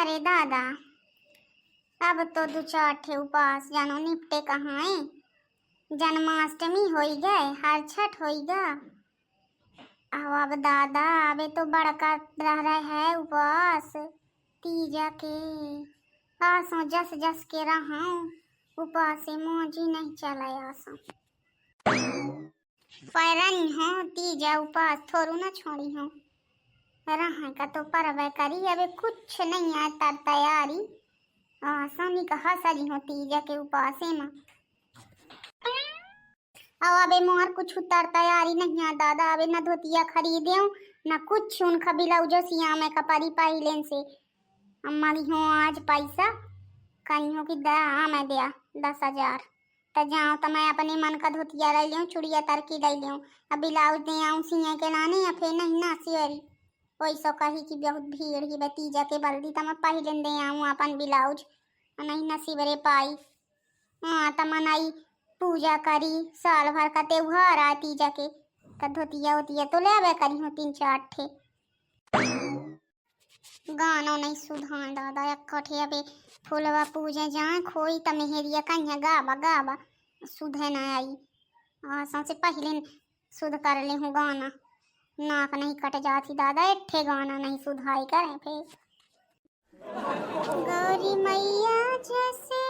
अरे दादा, अब तो दो चार ठे उपास जानो निपटे कहाँ है। जन्माष्टमी हो गए, हर छठ हो गया। अब दादा अबे तो बड़का रह रहा है उपवास तीजा के। आसो जस जस के रहा उपवास से मौजी नहीं चला आसो। पैरन हो तीजा उपवास थोड़ू ना छोड़ी हो। रहा का तो परवे करी अबे कुछ नहीं है तर तैयारी। आसानी का हसरी हो तीजा के उपवासे में। अब अबे मोहर कुछ उतर तैयारी नहीं है दादा। अबे न धोतिया खरीदे न कुछ उनका ब्लाउजो सिया में कपड़ी पाइलेन से। अम्मा ली हो आज पैसा कहीं हो कि मैं दिया 10,000 तो जाऊँ तो मैं अपने मन का धोतिया ले लूँ, चुड़िया तरकी ले लूँ, अब ब्लाउज दे आऊँ सिया के लाने या फिर नहीं ना सियरी। वैसा कही कि बहुत भीड़ ही तीजा के बल्दी तो मैं पहले दे आऊँ अपन ब्लाउज नहीं नसीबरे पाई। हाँ तो मनाई पूजा करी साल भर का त्योहार आ तीजा के तो धोतिया उतिया तो ले आवे करी हूँ 3-4 ठे। गानो नहीं सुधार दादा इकट्ठे अबे फूलवा पूजे जाए खोई त मेहरिया कहीं गावा गावा सुधे न आई। सबसे पहले सुध कर ले हूँ गाना नाक नहीं कट जाती दादा। एक ठे गाना नहीं सुधाई करें फिर। गौरी मैया जैसे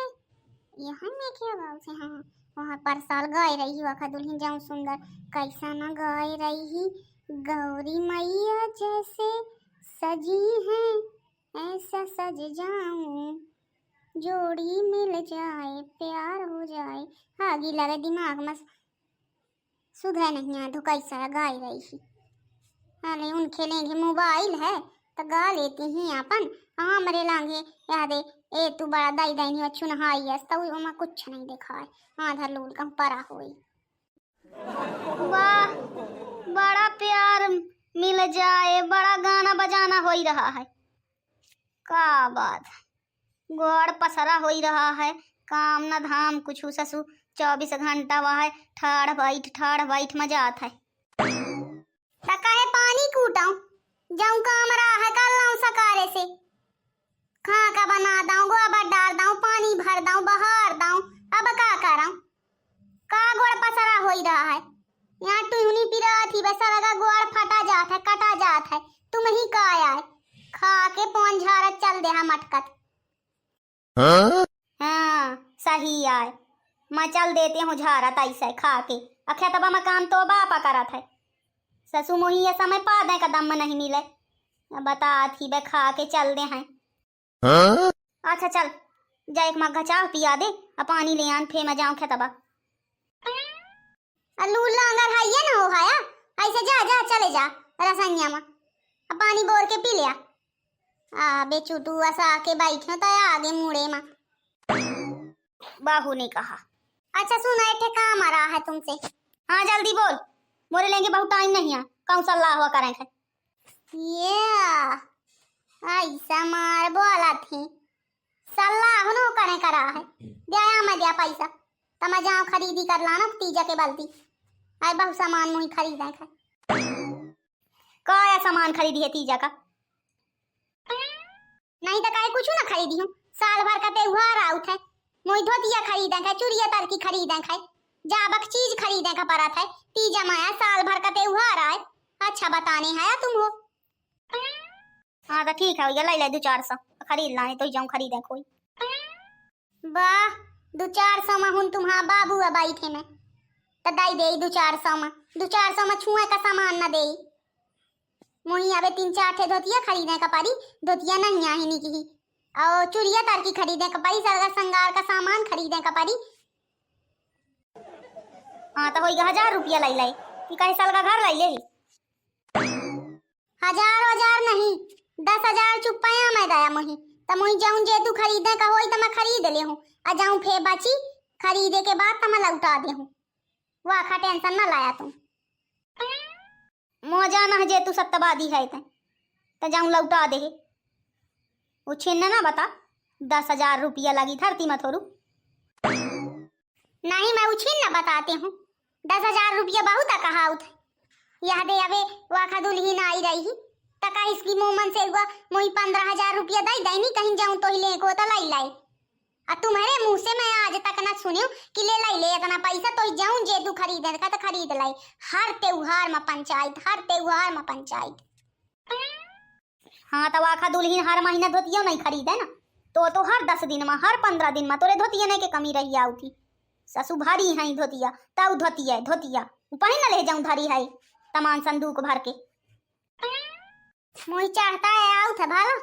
यहाँ में क्या गाँव से। हाँ वहाँ पर साल गाय रही वखा दुल्हन जाऊँ सुंदर कैसा न गाय रही। गौरी मैया जैसे सजी है ऐसा सज जाऊं, जोड़ी मिल जाए प्यार हो जाए। आगे लगे दिमाग में सुधर नहीं आ। कैसा गाय रही। अरे उनके लेंगे मोबाइल है तो गा लेती ही अपन। हाँ मरे लांगे याद ए तू बड़ा दाई दाई नहीं अच्छू नहाई है तो वहाँ कुछ नहीं देखा है। आधा लूल कम परा होई। वाह बड़ा प्यार मिल जाए बड़ा गाना बजाना हो ही रहा है। का बात गोड़ पसरा हो ही रहा है। काम न धाम कुछ ससु 24 घंटा वह ठाड़ बैठ मजा आता है। है पानी कूटाऊं जाऊं काम रहा है कल लाऊं सकारे से। खा का बना दाऊं गोबर डाल दाऊं पानी भर दाऊं बहार दाऊं। अब का कराऊं का गोड़ पसरा हो ही रहा है। यहाँ टूनी पिरा थी बस लगा गोड़ फटा जात है कटा जात है। तुम ही का आया है खा के पौन झारा चल दे हम मटकत। हाँ सही आए मैं चल देते हूँ झारा तैसे खा के। अखे तबा मैं काम तो बापा करा था ससु मोही ये समय पा दे का दम नहीं मिले बता थी बे खा के चल दे हैं। अच्छा चल जा एक मग्गा चाह पिया दे अब पानी ले आन फे मैं जाऊँ खेतबा। लूल लांगर है ये ना हो हाया ऐसे जा जा चले जा रसनिया में अब पानी बोर के पी लिया। बे चुटू ऐसा आके बैठे तो आगे मुड़े में। बाहू ने कहा अच्छा सुना एक काम आ रहा है तुमसे। हाँ जल्दी बोल मोरे लेंगे बहुत टाइम नहीं है कौन सा हुआ करें थे। ये ऐसा मार बोला थी सलाह नो करे करा है दिया मैं दिया पैसा तो मैं जाऊँ खरीदी कर लाना तीजा के बाल्टी। आई बहुत सामान मुही खरीदा है। क्या सामान खरीदी है तीजा का। नहीं तो काहे कुछ ना खरीदी हूँ। साल भर का त्योहार आउट है मोई धोतिया खरीदा है चुड़िया तरकी खरीदा है जाबक चीज खरीदे का पड़ा था। तीजा माया साल भर का त्योहार आए अच्छा बताने है तुम हो। हाँ तो ठीक है ये ले ले 200-400 खरीद लाने तो जाऊँ खरीदे कोई। वाह 200-400 में हूँ तुम्हारा बाबू अबाई थे मैं तो दाई दे 200-400 में 200-400 में छुए का सामान न दे। मोही अबे 3-4 ठे धोतिया खरीदे का पारी धोतिया नहीं आई नहीं की और चुड़िया तार की खरीदे का पारी सरगा संगार का सामान खरीदे का पारी। हाँ तो होई 1000 रुपया लाई लाई कि कहीं साल का घर लाई ले 1000 नहीं 10,000 चुप्पाया मैं दया मोही तो मोही जाऊं जे तू खरीदे का होई तो मैं खरीद ले हूँ आ जाऊं फे बची खरीदे के बाद तो मैं लौटा दे हूँ। वाह खा टेंशन ना लाया तुम। मौजा न जे तू सत्तबादी है तो जाऊं लौटा दे वो छीन ना बता 10,000 रुपया लगी धरती में थोड़ू। नहीं मैं उछीन ना बताते हूँ 10,000 रुपया बहुत कहा उठ यह दे अबे वाखा दुल्ही ना आई रही टका इसकी मोमन से हुआ मोही 15,000 रुपया दई दैनी कहीं जाऊं तो ही ले को तो लाई लाई। आ तुम्हारे मुंह से मैं आज तक ना सुनियो कि ले लाई ले इतना पैसा तो ही जाऊं जे तू खरीदे का तो खरीद लाई। हर त्योहार में पंचायत, हर त्योहार में पंचायत। हाँ तो आखा दुल्हन हर महीना धोतिया नहीं खरीदे ना, तो हर 10 दिन में, हर 15 दिन में तोरे धोतिया नहीं के कमी रही आउ थी। ससु भारी है धोतिया, तऊ धोतिया धोतिया पहन न ले जाऊं धरी है तमान संदूक भर के। मोही चाहता है आउ था भाला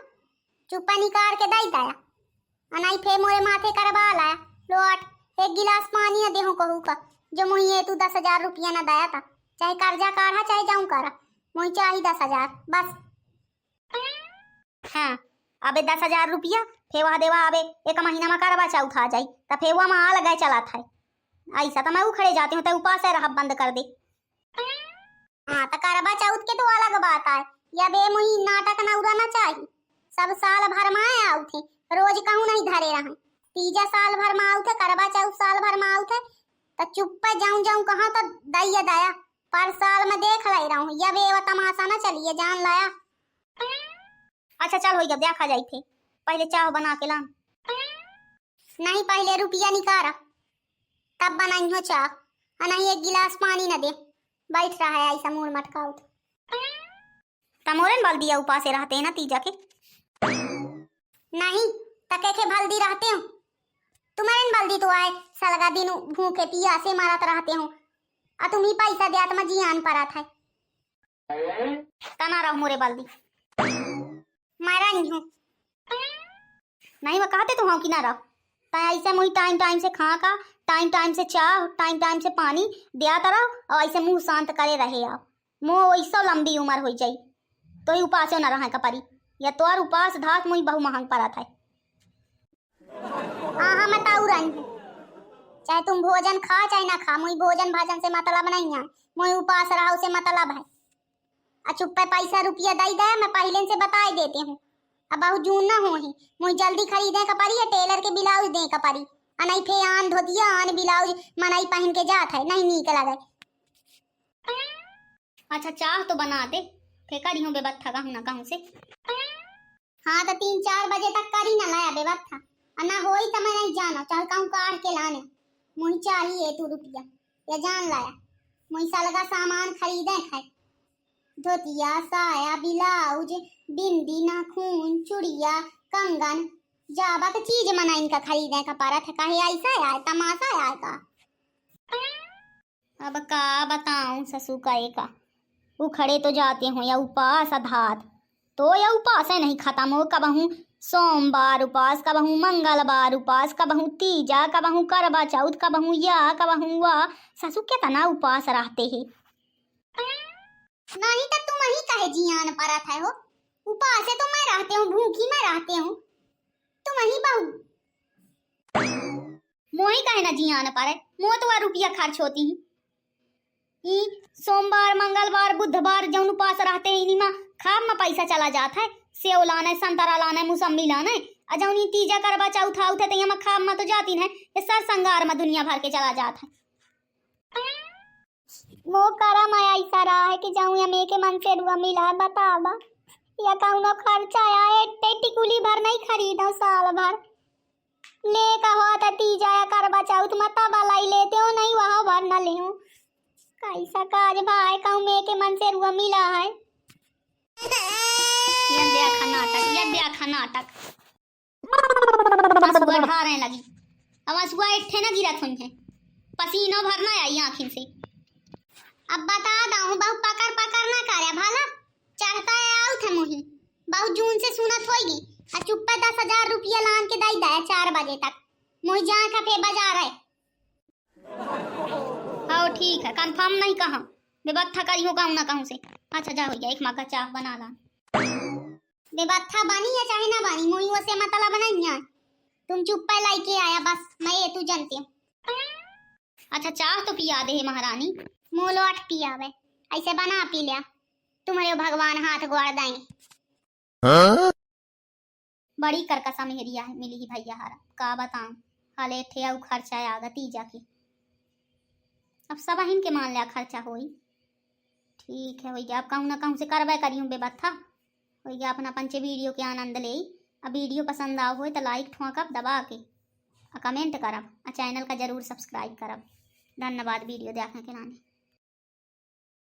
चुप्पा निकाल के दई दाया अनाई फे मोरे माथे करवा लाया। लोट एक गिलास पानी न देहूं कहू का जो मोही ये तू 10,000 रुपया न दया था, चाहे कर्जा काढ़ा चाहे जाऊं करा, मोही चाहिए 10,000 बस। हाँ अबे 10,000 रुपया फेवा देवा अबे 1 महीना में करवा चौथ आ जाई तो फेवा में आ लगाए चला था। ऐसा तो मैं उखड़े जाती हूँ तो उपास है रहा बंद कर दे। हाँ तो करवा चौथ के तो अलग बात है, या बे मोही नाटक न उड़ाना चाहिए। सब साल भर में आउ थे, रोज कहूँ नहीं धरे रहा। तीजा साल भर में आउ थे, करवा चौथ साल भर में आउ थे तो चुप जाऊं जाऊं कहाँ तो दैया दया पर साल में देख लाई रहा हूँ। या बे तमाशा न चलिए जान लाया। अच्छा चल हो गया देखा जाई थे, पहले चाय बना के ला। नहीं पहले रुपया निकारा तब बनाई हो चाह, नहीं 1 गिलास पानी न दे बैठ रहा है ऐसा मुंह मटका उठ। तमोरन बल दिया उपास रहते हैं ना तीजा के। नहीं तके के भल्दी रहते हो तुम्हारे बल्दी तो आए सलगा दिन भूखे पिया से मारत रहते हो आ तुम ही पैसा दियात में जियान परत है। तना रहो मोरे बल्दी मारा नहीं हूँ नहीं मैं कहते तो हाँ कि ना रहो ऐसे मुझे टाइम टाइम से खा का, टाइम टाइम से चाह, टाइम टाइम से पानी दिया रहो और ऐसे मुंह शांत करे रहे आप। मोह ऐसा लंबी उम्र हो जाई तो ही उपास न रहा कपरी या तोर उपास धात मुझे बहु महंग पड़ा था। हाँ मैं ताऊ रही हूँ, चाहे तुम भोजन खा चाहे ना खा, मुझे भोजन भाजन से मतलब नहीं है, मुझे उपास रहा से मतलब है। चुप पे पैसा रुपया दई दे मैं पहले से बता देती हूँ। अब बहु जून ना हो ही मुझे जल्दी खरीदे कपड़ी है, टेलर के ब्लाउज दे कपड़ी नहीं फे आन धोतिया आन ब्लाउज मनाई पहन के जात है नहीं नीक लगे। अच्छा चाह तो बना दे फिर करी हूँ बेबत्था कहूँ ना कहूँ से। हाँ तो 3-4 बजे तक करी ना लाया बेबत्था ना होई तो मैं नहीं जाना चाहे कहूँ काट के लाने मुझे चाहिए तू रुपया या जान लाया। मुझे सलगा सामान खरीदे है धोतिया साया ब्लाउज बिंदी नाखून चूड़िया कंगन जाबा तो चीज मना इनका खरीदे का पारा था कहे ऐसा है तमाशा है का। अब का बताऊं ससु का एका उखड़े तो जाते हो या उपास अधात तो या उपास है नहीं खत्म हो कबहू सोमवार उपास कबहू मंगलवार उपास कबहू तीजा कबहू करवा चौथ कबहू या कबहू वा ससु के तना उपास रहते हैं। नहीं तो तुम ही कहे जियान परत है हो उपास से तो मैं रहते हूँ भूखी मैं रहते हूँ तुम ही बहु मोही कहे ना जियान पर मोतवा रुपया खर्च होती ही ई सोमवार मंगलवार बुधवार जौन उपास रहते हैं इन्हीं में खाब में पैसा चला जाता है। सेव लाना संतरा लाना मौसम्बी लाना अजौनी तीजा करवा चौथा उठे तो यहाँ खाब में तो जाती है ये सर संगार में दुनिया भर के चला जाता है। मो करा मैं ऐसा रहा है कि जाऊं या मे के मन से रुआ मिला बतावा या कौनो खर्चा आया एटे टिकुली भर नहीं खरीदा साल भर ले कहो तो तीजा या करवा चौथ मता वाला ही लेते हो नहीं वहां भर न ले हूं कैसा काज भाई कहूं मे के मन से रुआ मिला है। ये देखा नाटक आंसुआ ढारने लगी अब आंसुआ इट्ठे ना गिरत हुई है पसीना भरना आई आँखिन से। अब बता दाऊं बहु पकड़ ना करे भाला चढ़ता है आउ थे मुही बहु जून से सुनत होगी और चुप्पा 10,000 रुपया लान के दई दे 4 बजे तक मुही जा का पे बाजार है। हाँ ठीक है कंफर्म नहीं कहा बेबत्था करी हो कहूँ ना कहूँ से। अच्छा जा हो गया एक मग्गा चाह बना ला। बेबत्था बनी या चाहे ना बनी मुही से मतलब नहीं है तुम चुप्पा लाई के आया बस मैं ये तू जानती हूँ। अच्छा चाह तो पिया दे महारानी मोलो 8 पियावे ऐसे बना पी लिया तुम्हारे भगवान हाथ गोड़ देंगे। बड़ी करकसा मेहरिया है मिली ही भैया हारा का बताऊं हाले थे और खर्चा आगा तीजा की अब सब इनके मान लिया खर्चा होई ठीक है हो गया अब कहूँ ना कहूँ से करवा करी हूँ बेबत्था हो गया अपन अपन चे वीडियो के आनंद ले। अब वीडियो पसंद आओ हो तो लाइक ठोकब दबा के, कमेंट करब, चैनल का जरूर सब्सक्राइब करब। धन्यवाद वीडियो देखने के लिए।